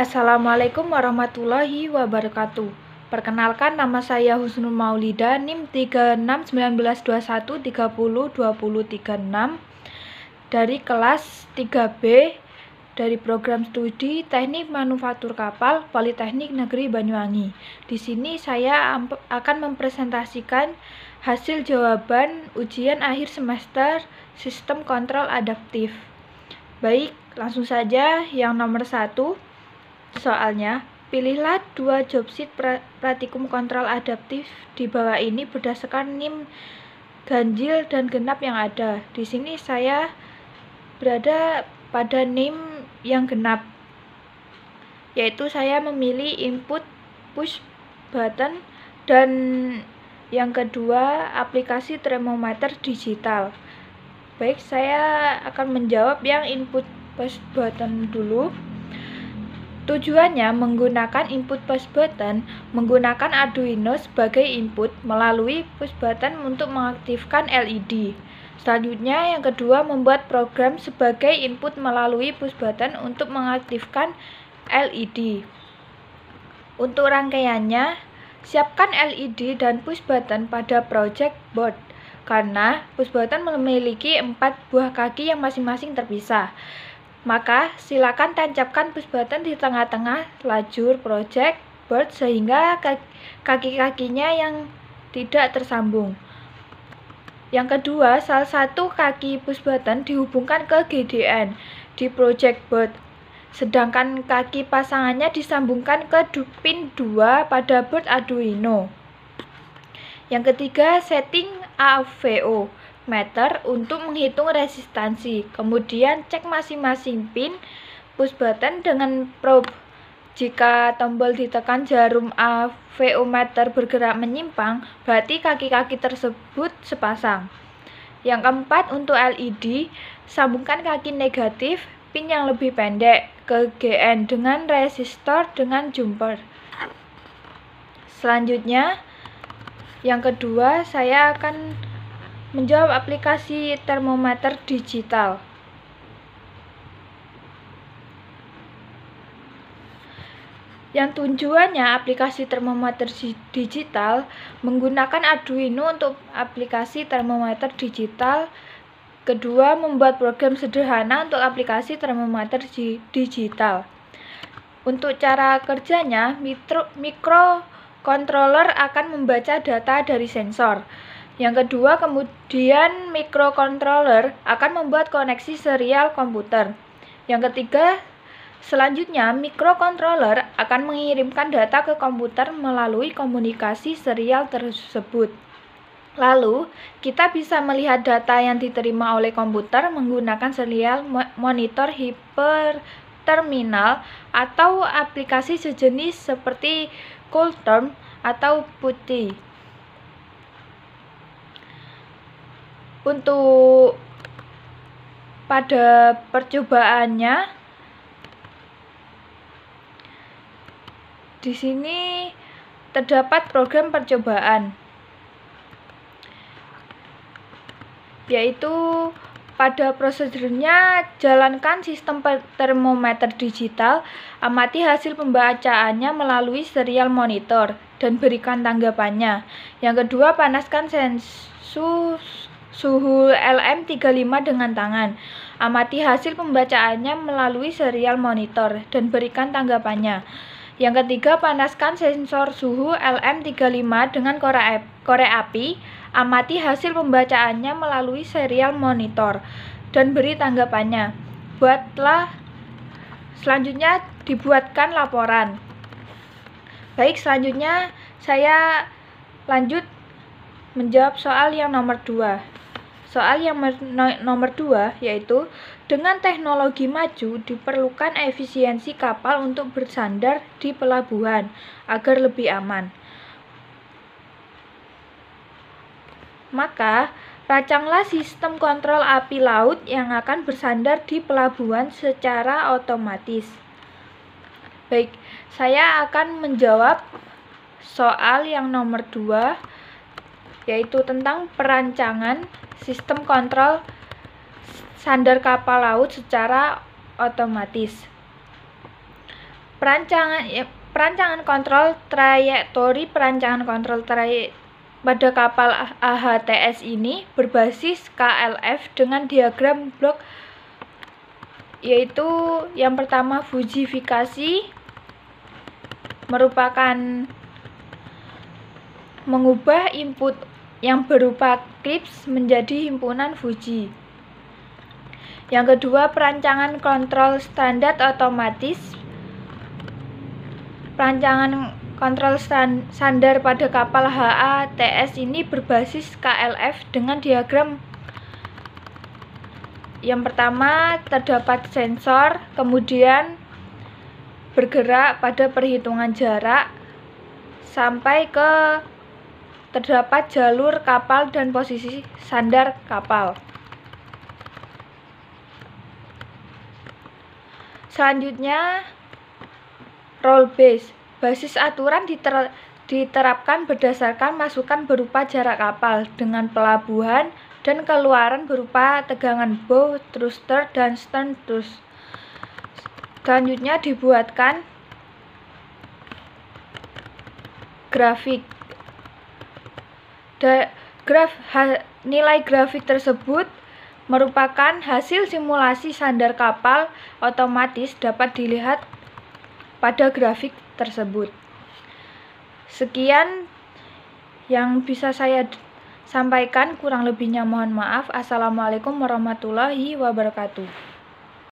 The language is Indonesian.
Assalamualaikum warahmatullahi wabarakatuh. Perkenalkan, nama saya Husnul Maulida, NIM 361921302036 dari kelas 3B dari program studi Teknik Manufaktur Kapal Politeknik Negeri Banyuwangi. Di sini saya akan mempresentasikan hasil jawaban ujian akhir semester Sistem Kontrol Adaptif. Baik, langsung saja yang nomor 1. Soalnya, pilihlah 2 jobsheet praktikum kontrol adaptif di bawah ini berdasarkan NIM ganjil dan genap yang ada. Di sini saya berada pada NIM yang genap, yaitu saya memilih input push button dan yang kedua aplikasi termometer digital. Baik, saya akan menjawab yang input push button dulu. Tujuannya menggunakan input push button menggunakan Arduino sebagai input melalui push button untuk mengaktifkan LED. Selanjutnya yang kedua membuat program sebagai input melalui push button untuk mengaktifkan LED. Untuk rangkaiannya, siapkan LED dan push button pada project board karena push button memiliki 4 buah kaki yang masing-masing terpisah. Maka silakan tancapkan push button di tengah-tengah lajur project board sehingga kaki-kakinya yang tidak tersambung. Yang kedua, salah satu kaki push button dihubungkan ke GDN di project board, sedangkan kaki pasangannya disambungkan ke pin 2 pada board Arduino. Yang ketiga, setting AVO meter untuk menghitung resistansi. Kemudian cek masing-masing pin push button dengan probe. Jika tombol ditekan jarum AVO meter bergerak menyimpang, berarti kaki-kaki tersebut sepasang. Yang keempat, untuk LED, sambungkan kaki negatif pin yang lebih pendek ke GN dengan resistor dengan jumper. Selanjutnya, yang kedua, saya akan menjawab aplikasi termometer digital. Yang tujuannya aplikasi termometer digital menggunakan Arduino untuk aplikasi termometer digital. Kedua, membuat program sederhana untuk aplikasi termometer digital. Untuk cara kerjanya, mikrocontroller akan membaca data dari sensor. Yang kedua, kemudian mikrocontroller akan membuat koneksi serial komputer. Yang ketiga, selanjutnya mikrocontroller akan mengirimkan data ke komputer melalui komunikasi serial tersebut. Lalu, kita bisa melihat data yang diterima oleh komputer menggunakan serial monitor hiperterminal atau aplikasi sejenis seperti CoolTerm atau PuTTY. Untuk pada percobaannya, di sini terdapat program percobaan, yaitu pada prosedurnya jalankan sistem termometer digital, amati hasil pembacaannya melalui serial monitor dan berikan tanggapannya. Yang kedua, panaskan suhu LM35 dengan tangan. Amati hasil pembacaannya melalui serial monitor dan berikan tanggapannya. Yang ketiga, panaskan sensor suhu LM35 dengan korek api. Amati hasil pembacaannya melalui serial monitor dan beri tanggapannya. Selanjutnya dibuatkan laporan. Baik, selanjutnya saya lanjut menjawab soal yang nomor 2. Soal yang nomor 2 yaitu, dengan teknologi maju diperlukan efisiensi kapal untuk bersandar di pelabuhan agar lebih aman. Maka, rancanglah sistem kontrol api laut yang akan bersandar di pelabuhan secara otomatis. Baik, saya akan menjawab soal yang nomor 2, yaitu tentang perancangan sistem kontrol sandar kapal laut secara otomatis. Perancangan kontrol trayektori pada kapal AHTS ini berbasis KLF dengan diagram blok, yaitu yang pertama fujifikasi, merupakan mengubah input yang berupa krips menjadi himpunan Fuji. Yang kedua, perancangan kontrol standar otomatis. Perancangan kontrol standar pada kapal HATS ini berbasis KLF dengan diagram. Yang pertama, terdapat sensor, kemudian bergerak pada perhitungan jarak sampai ke terdapat jalur kapal dan posisi sandar kapal. Selanjutnya, role base. Basis aturan diterapkan berdasarkan masukan berupa jarak kapal dengan pelabuhan dan keluaran berupa tegangan bow thruster dan stern thrust. Selanjutnya dibuatkan grafik. Nilai grafik tersebut merupakan hasil simulasi sandar kapal otomatis, dapat dilihat pada grafik tersebut. Sekian yang bisa saya sampaikan, kurang lebihnya mohon maaf. Assalamualaikum warahmatullahi wabarakatuh.